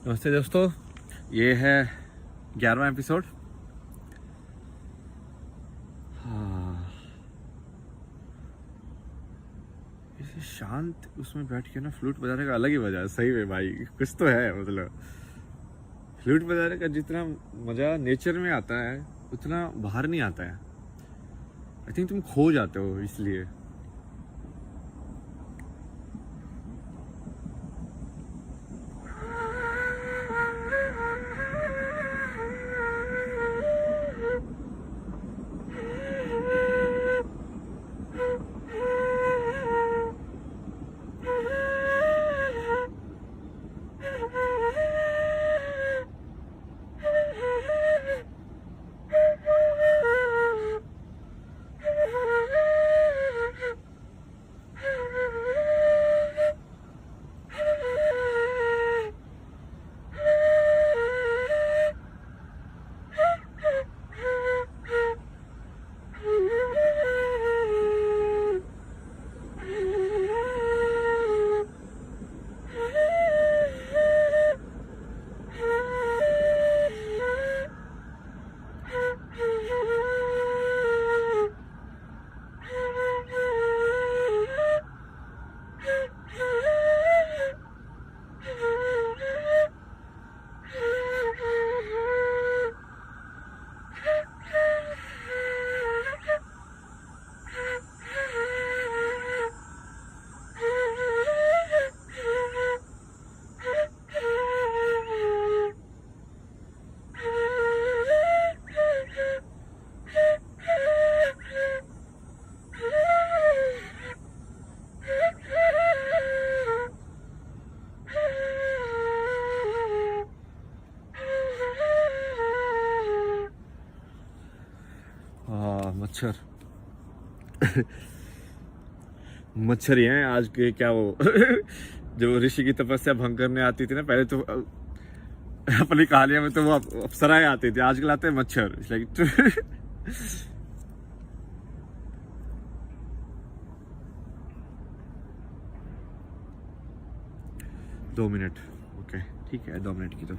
नमस्ते दोस्तों, ये है 11वां एपिसोड। हाँ, इसे शांत उसमें बैठ के ना फ्लूट बजाने का अलग ही मजा है। सही में भाई, कुछ तो है। मतलब फ्लूट बजाने का जितना मजा नेचर में आता है उतना बाहर नहीं आता है। आई थिंक तुम खो जाते हो इसलिए। मच्छर मच्छर ही हैं आज के। क्या वो जो ऋषि की तपस्या भंग करने आती थी ना पहले, तो अपनी कहानियों में तो वो अप्सराएं आती थी, आजकल आते हैं मच्छर। Like 2 minute. ओके, ठीक है, 2 मिनट की तो।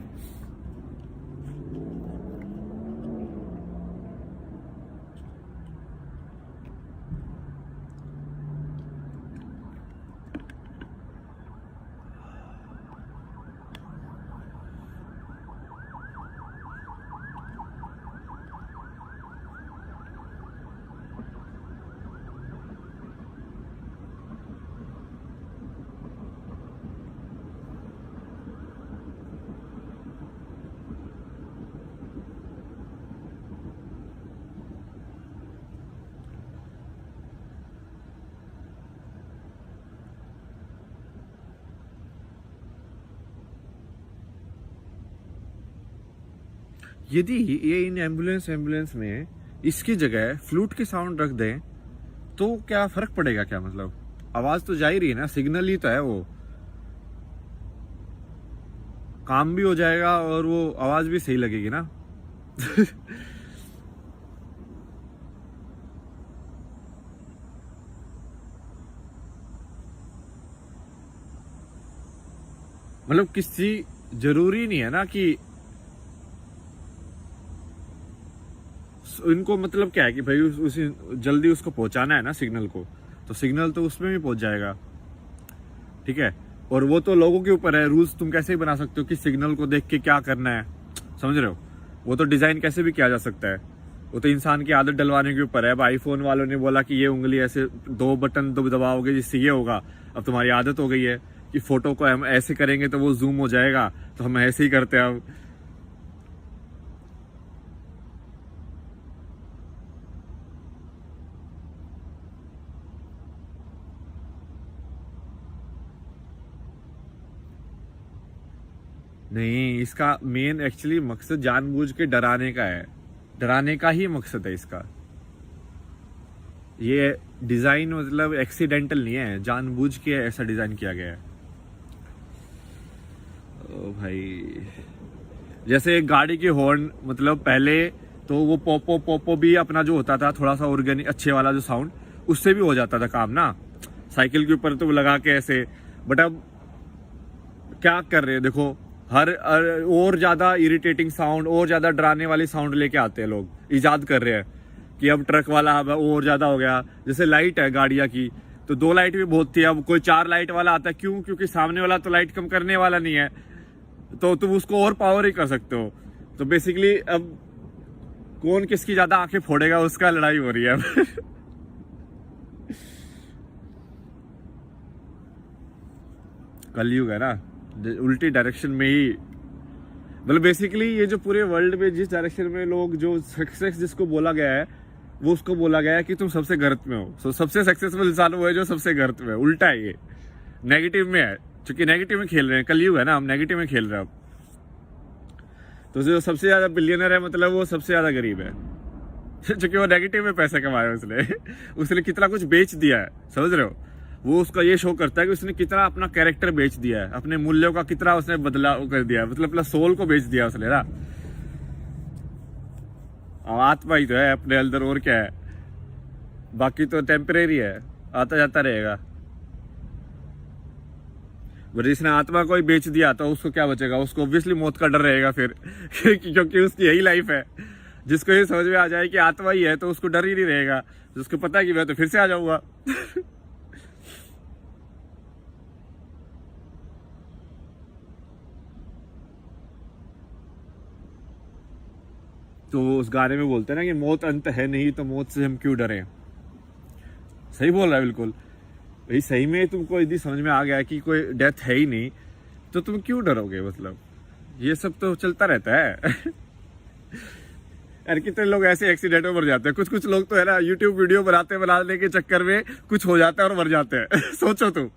यदि ये इन एम्बुलेंस में इसकी जगह फ्लूट के साउंड रख दें तो क्या फर्क पड़ेगा? क्या मतलब, आवाज तो जा ही रही है ना, सिग्नल ही तो है वो। काम भी हो जाएगा और वो आवाज भी सही लगेगी ना। मतलब किसी जरूरी नहीं है ना कि इनको, मतलब क्या है कि भाई उसी जल्दी उसको पहुंचाना है ना सिग्नल को, तो सिग्नल तो उसमें भी पहुंच जाएगा। ठीक है, और वो तो लोगों के ऊपर है। रूल्स तुम कैसे भी बना सकते हो कि सिग्नल को देख के क्या करना है, समझ रहे हो? वो तो डिजाइन कैसे भी किया जा सकता है, वो तो इंसान की आदत डलवाने के ऊपर है। अब आईफोन वालों ने बोला कि ये उंगली ऐसे 2 बटन दबाओगे जिससे ये होगा। अब तुम्हारी आदत हो गई है कि फोटो को हम ऐसे करेंगे तो वो जूम हो जाएगा, तो हम ऐसे ही करते हैं अब। नहीं, इसका मेन एक्चुअली मकसद जानबूझ के डराने का है। डराने का ही मकसद है इसका। ये डिजाइन मतलब एक्सीडेंटल नहीं है, जानबूझ के ऐसा डिजाइन किया गया है। ओ भाई, जैसे एक गाड़ी की हॉर्न, मतलब पहले तो वो पोपो पोपो भी अपना जो होता था थोड़ा सा ऑर्गेनिक अच्छे वाला जो साउंड, उससे भी हो जाता था काम ना, साइकिल के ऊपर तो वो लगा के ऐसे। बट अब क्या कर रहे हैं देखो, और ज्यादा इरिटेटिंग साउंड, और ज्यादा डराने वाली साउंड लेके आते हैं लोग, इजाद कर रहे हैं कि अब ट्रक वाला अब और ज्यादा हो गया। जैसे लाइट है गाड़ियां की, तो 2 लाइट भी बहुत थी, अब कोई 4 लाइट वाला आता है। क्यों? क्योंकि सामने वाला तो लाइट कम करने वाला नहीं है, तो तुम उसको और पावर ही कर सकते हो। तो बेसिकली अब कौन किसकी ज्यादा आंखें फोड़ेगा उसका लड़ाई हो रही है अब। कलयुग है ना, उल्टी डायरेक्शन में ही, मतलब बेसिकली ये जो पूरे वर्ल्ड में जिस डायरेक्शन में लोग, जो सक्सेस जिसको बोला गया है, वो उसको बोला गया है कि तुम सबसे गर्त में हो। सो सबसे सक्सेसफुल इंसान वो है जो सबसे गर्त में है। उल्टा है ये, नेगेटिव में है, क्योंकि नेगेटिव में खेल रहे हैं। कलयुग है ना, हम नेगेटिव में खेल रहे हैं अब। तो जो सबसे ज्यादा बिलियनर है, मतलब वो सबसे ज्यादा गरीब है, क्योंकि वो नेगेटिव में पैसे कमाए उसने। उसने कितना कुछ बेच दिया है, समझ रहे हो? वो उसका ये शो करता है कि उसने कितना अपना कैरेक्टर बेच दिया है, अपने मूल्यों का कितना उसने बदलाव कर दिया, मतलब अपना सोल को बेच दिया उसने ना। आत्मा ही तो है अपने अंदर, और क्या है, बाकी तो टेम्परेरी है, आता जाता रहेगा। जिसने आत्मा को ही बेच दिया तो उसको क्या बचेगा? उसको ऑब्वियसली मौत का डर रहेगा फिर, क्योंकि उसकी यही लाइफ है। जिसको ये समझ में आ जाए कि आत्मा ही है तो उसको डर ही नहीं रहेगा, जिसको पता है कि मैं तो फिर से आ जाऊंगा। तो उस गाने में बोलते हैं ना कि मौत अंत है नहीं तो मौत से हम क्यों डरें। सही बोल रहा है बिल्कुल भाई। सही में तुमको यदि समझ में आ गया कि कोई डेथ है ही नहीं तो तुम क्यों डरोगे? मतलब ये सब तो चलता रहता है। यार कितने लोग ऐसे एक्सीडेंट में मर जाते हैं। कुछ लोग तो है ना, यूट्यूब वीडियो बनाने के चक्कर में कुछ हो जाता है और मर जाते हैं। सोचो तुम।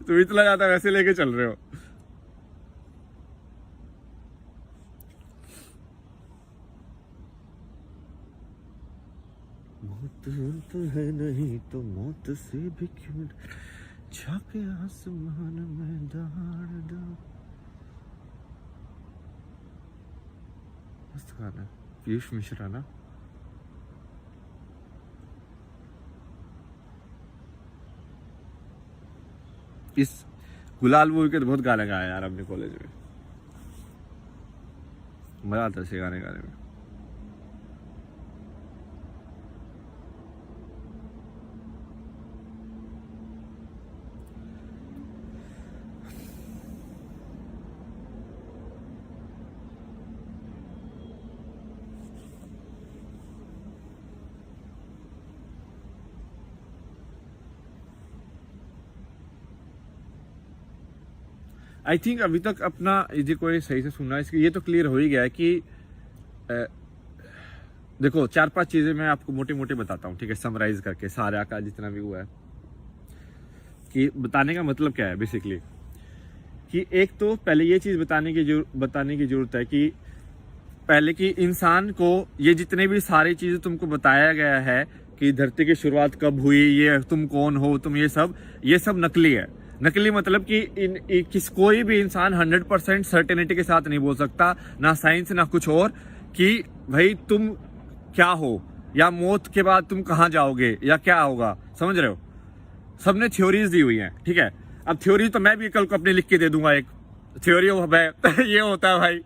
तुम इतना ज्यादा वैसे लेके चल रहे हो। मौत अंत है नहीं तो मौत से भी क्यों झाके आसमान में दाड़ दो। मस्त गाना है, पीयूष मिश्रा ना। इस गुलाल मूवी के तो बहुत गाने गाए यार अपने कॉलेज में, मजा आता है गाने गाने में। आई थिंक अभी तक अपना यदि कोई सही से सुन रहा है इसकी, ये तो क्लियर हो ही गया है कि देखो 4-5 चीजें मैं आपको मोटे मोटे बताता हूँ, ठीक है, समराइज करके सारा का जितना भी हुआ है। कि बताने का मतलब क्या है बेसिकली, कि एक तो पहले ये चीज बताने की जरूरत है कि पहले कि इंसान को ये जितने भी सारी चीजें तुमको बताया गया है कि धरती की शुरुआत कब हुई, ये तुम कौन हो, तुम ये सब नकली है। नकली मतलब कि कोई भी इंसान 100% सर्टेनिटी के साथ नहीं बोल सकता, ना साइंस ना कुछ और, कि भाई तुम क्या हो या मौत के बाद तुम कहाँ जाओगे या क्या होगा, समझ रहे हो? सबने थ्योरीज दी हुई हैं, ठीक है। अब थ्योरी तो मैं भी कल को अपने लिख के दे दूंगा, एक थ्योरी ये होता है भाई,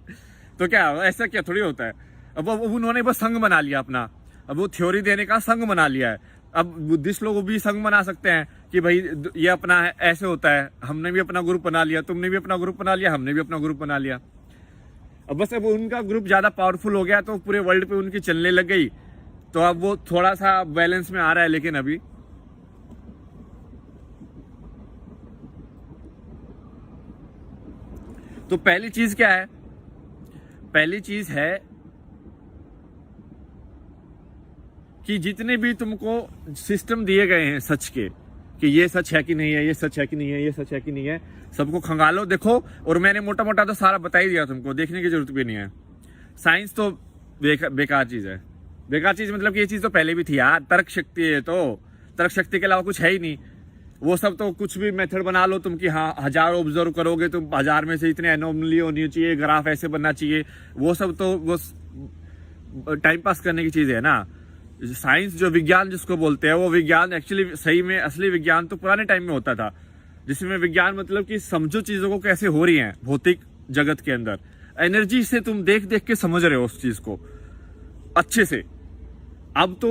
तो क्या ऐसा क्या थोड़ी होता है। अब उन्होंने बस संघ बना लिया अपना, अब वो थ्योरी देने का संघ बना लिया है। अब बुद्धिस्ट लोग भी संघ बना सकते हैं कि भाई ये अपना है, ऐसे होता है, हमने भी अपना ग्रुप बना लिया, तुमने भी अपना ग्रुप बना लिया, हमने भी अपना ग्रुप बना लिया। अब बस अब उनका ग्रुप ज्यादा पावरफुल हो गया तो पूरे वर्ल्ड पे उनकी चलने लग गई, तो अब वो थोड़ा सा बैलेंस में आ रहा है। लेकिन अभी तो पहली चीज क्या है? पहली चीज है कि जितने भी तुमको सिस्टम दिए गए हैं सच के, कि ये सच है कि नहीं है, ये सच है कि नहीं है, ये सच है कि नहीं है, सबको खंगालो देखो। और मैंने मोटा मोटा तो सारा बता ही दिया तुमको, देखने की जरूरत भी नहीं है। साइंस तो बेकार चीज है। बेकार चीज मतलब कि ये चीज तो पहले भी थी यार, तर्क शक्ति है, तो तर्क शक्ति के अलावा कुछ है ही नहीं। वो सब तो कुछ भी मेथड बना लो तुम कि हाँ 1000 ऑब्जर्व करोगे तुम, 1000 में से इतने एनोमली होनी चाहिए, ग्राफ ऐसे बनना चाहिए, वो सब तो वो टाइम पास करने की चीज है ना। साइंस जो विज्ञान जिसको बोलते हैं, वो विज्ञान एक्चुअली सही में असली विज्ञान तो पुराने टाइम में होता था। जिसमें विज्ञान मतलब कि समझो चीजों को कैसे हो रही हैं भौतिक जगत के अंदर। एनर्जी से तुम देख देख के समझ रहे हो उस चीज को अच्छे से। अब तो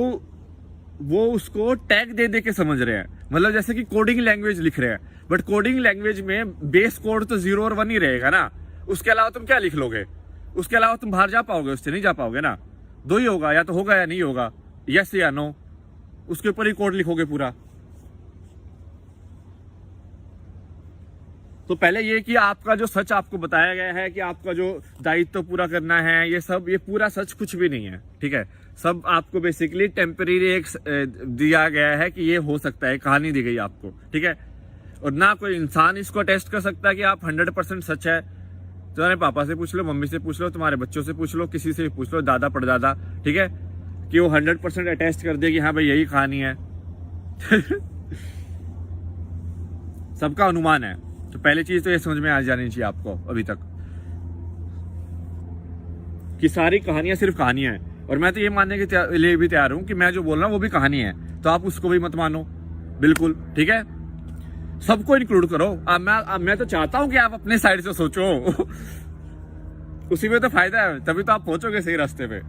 वो उसको टैग दे दे के समझ रहे हैं, मतलब जैसे कि कोडिंग लैंग्वेज लिख रहे हैं, बट कोडिंग लैंग्वेज में बेस कोड तो 0 और 1 ही रहेगा ना, उसके अलावा तुम क्या लिख लोगे? उसके अलावा तुम बाहर जा पाओगे? उससे नहीं जा पाओगे ना। 2 ही होगा, या तो होगा या नहीं होगा, यस या नो, उसके ऊपर ही कोड लिखोगे पूरा। तो पहले ये कि आपका जो सच आपको बताया गया है कि आपका जो दायित्व तो पूरा करना है, ये पूरा सच कुछ भी नहीं है, ठीक है। सब आपको बेसिकली टेम्परेरी एक दिया गया है कि ये हो सकता है, कहानी दी गई आपको, ठीक है। और ना कोई इंसान इसको टेस्ट कर सकता है कि आप 100% सच है। तुम्हारे पापा से पूछ लो, मम्मी से पूछ लो, तुम्हारे बच्चों से पूछ लो, किसी से भी पूछ लो, दादा परदादा, ठीक है, कि वो 100% अटेस्ट कर दे कि हाँ भाई यही कहानी है। सबका अनुमान है। तो पहली चीज तो ये समझ में आ जानी चाहिए आपको अभी तक कि सारी कहानियां सिर्फ कहानियां हैं। और मैं तो ये मानने के लिए भी तैयार हूं कि मैं जो बोल रहा हूं वो भी कहानी है, तो आप उसको भी मत मानो, बिल्कुल, ठीक है। सबको इंक्लूड करो। अब मैं तो चाहता हूं कि आप अपने साइड से सोचो। उसी में तो फायदा है, तभी तो आप पहुंचोगे सही रास्ते पे।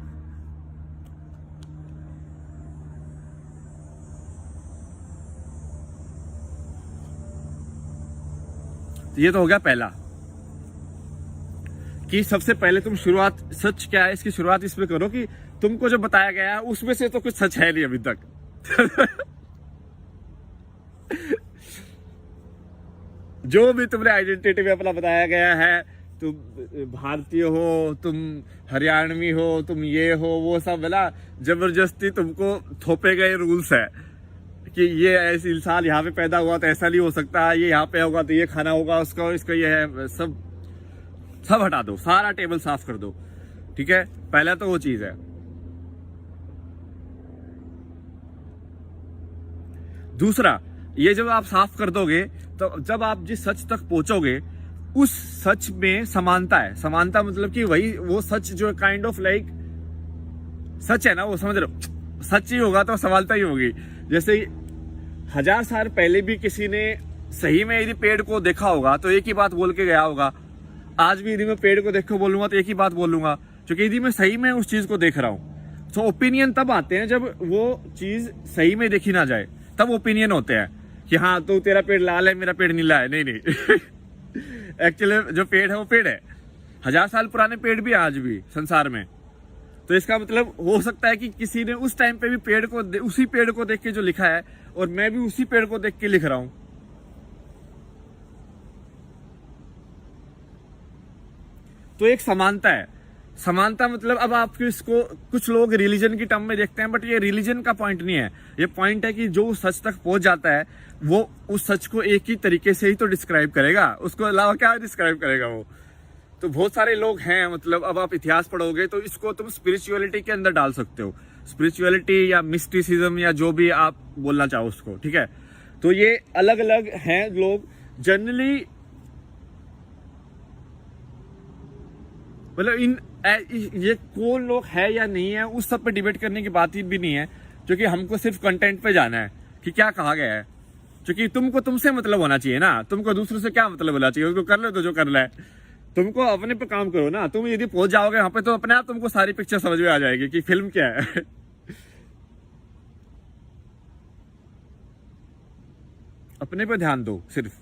ये तो हो गया पहला कि सबसे पहले तुम शुरुआत, सच क्या है इसकी शुरुआत इसमें करो कि तुमको जो बताया गया है उसमें से तो कुछ सच है नहीं अभी तक। जो भी तुमने आइडेंटिटी में अपना बताया गया है, तुम भारतीय हो, तुम हरियाणवी हो, तुम ये हो, वो सब ना जबरदस्ती तुमको थोपे गए रूल्स है कि ये ऐसे इंसान यहाँ पे पैदा हुआ तो ऐसा नहीं हो सकता, ये यहाँ पे होगा तो ये खाना होगा उसका, इसका ये है, सब हटा दो, सारा टेबल साफ कर दो, ठीक है। पहला तो वो चीज है। दूसरा, ये जब आप साफ कर दोगे तो जब आप जिस सच तक पहुंचोगे उस सच में समानता है। समानता मतलब कि वही वो सच जो काइंड ऑफ लाइक सच है ना, वो समझ रहे हो, सच ही होगा तो समानता ही होगी। जैसे 1000 साल पहले भी किसी ने सही में यदि पेड़ को देखा होगा तो एक ही बात बोल के गया होगा। आज भी यदि मैं पेड़ को देख के बोलूंगा तो एक ही बात बोलूंगा, क्योंकि यदि मैं सही में उस चीज को देख रहा हूं। तो ओपिनियन तब आते हैं जब वो चीज सही में देखी ना जाए, तब ओपिनियन होते हैं कि हाँ तो तेरा पेड़ लाल है, मेरा पेड़ नीला है। नहीं एक्चुअली जो पेड़ है वो पेड़ है। 1000 साल पुराने पेड़ भी आज भी संसार में। तो इसका मतलब हो सकता है कि किसी ने उस टाइम पे भी पेड़ को उसी पेड़ को देख के जो लिखा है, और मैं भी उसी पेड़ को देख के लिख रहा हूं। तो एक समानता है। समानता मतलब अब आप इसको कुछ लोग रिलीजन की टर्म में देखते हैं, बट ये रिलीजन का पॉइंट नहीं है। ये पॉइंट है कि जो सच तक पहुंच जाता है वो उस सच को एक ही तरीके से ही तो डिस्क्राइब करेगा, उसको अलावा क्या डिस्क्राइब करेगा वो। तो बहुत सारे लोग हैं, मतलब अब आप इतिहास पढ़ोगे तो इसको तुम स्पिरिचुअलिटी के अंदर डाल सकते हो, स्पिरिचुअलिटी या मिस्टिसिज्म या जो भी आप बोलना चाहो उसको, ठीक है। तो ये अलग अलग हैं लोग जनरली, मतलब ये कौन लोग है या नहीं है उस सब पे डिबेट करने की बात ही भी नहीं है, क्योंकि हमको सिर्फ कंटेंट पे जाना है कि क्या कहा गया है। क्योंकि तुमको तुमसे मतलब होना चाहिए ना, तुमको दूसरों से क्या मतलब होना चाहिए, उसको कर लो तो जो करना है। तुमको अपने पे काम करो ना। तुम यदि पहुंच जाओगे वहां पे तो अपने आप तुमको सारी पिक्चर समझ में आ जाएगी कि फिल्म क्या है। अपने पे ध्यान दो सिर्फ।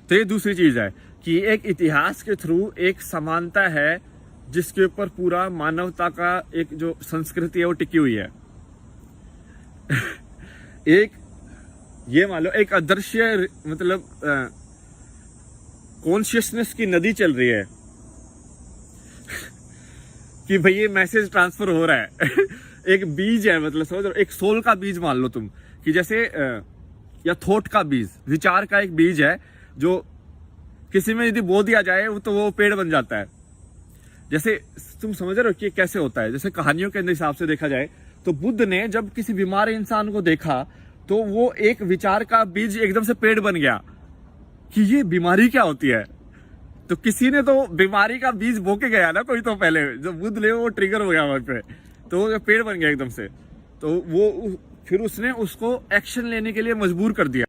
तो ये दूसरी चीज है कि एक इतिहास के थ्रू एक समानता है जिसके ऊपर पूरा मानवता का एक जो संस्कृति है वो टिकी हुई है। एक ये मान लो एक अदृश्य मतलब कॉन्शियसनेस की नदी चल रही है कि भाई ये मैसेज ट्रांसफर हो रहा है। एक बीज है, मतलब समझ लो, एक सोल का बीज मान लो तुम, कि जैसे या थॉट का बीज, विचार का एक बीज है जो किसी में यदि बो दिया जाए तो वो पेड़ बन जाता है। जैसे तुम समझ रहे हो कि कैसे होता है। जैसे कहानियों के हिसाब से देखा जाए तो बुद्ध ने जब किसी बीमार इंसान को देखा तो वो एक विचार का बीज एकदम से पेड़ बन गया कि ये बीमारी क्या होती है। तो किसी ने तो बीमारी का बीज बो के गया ना कोई, तो पहले जब बुद्ध ने वो ट्रिगर हो गया वहां पे, तो वो पेड़ बन गया एकदम से। तो वो फिर उसने उसको एक्शन लेने के लिए मजबूर कर दिया।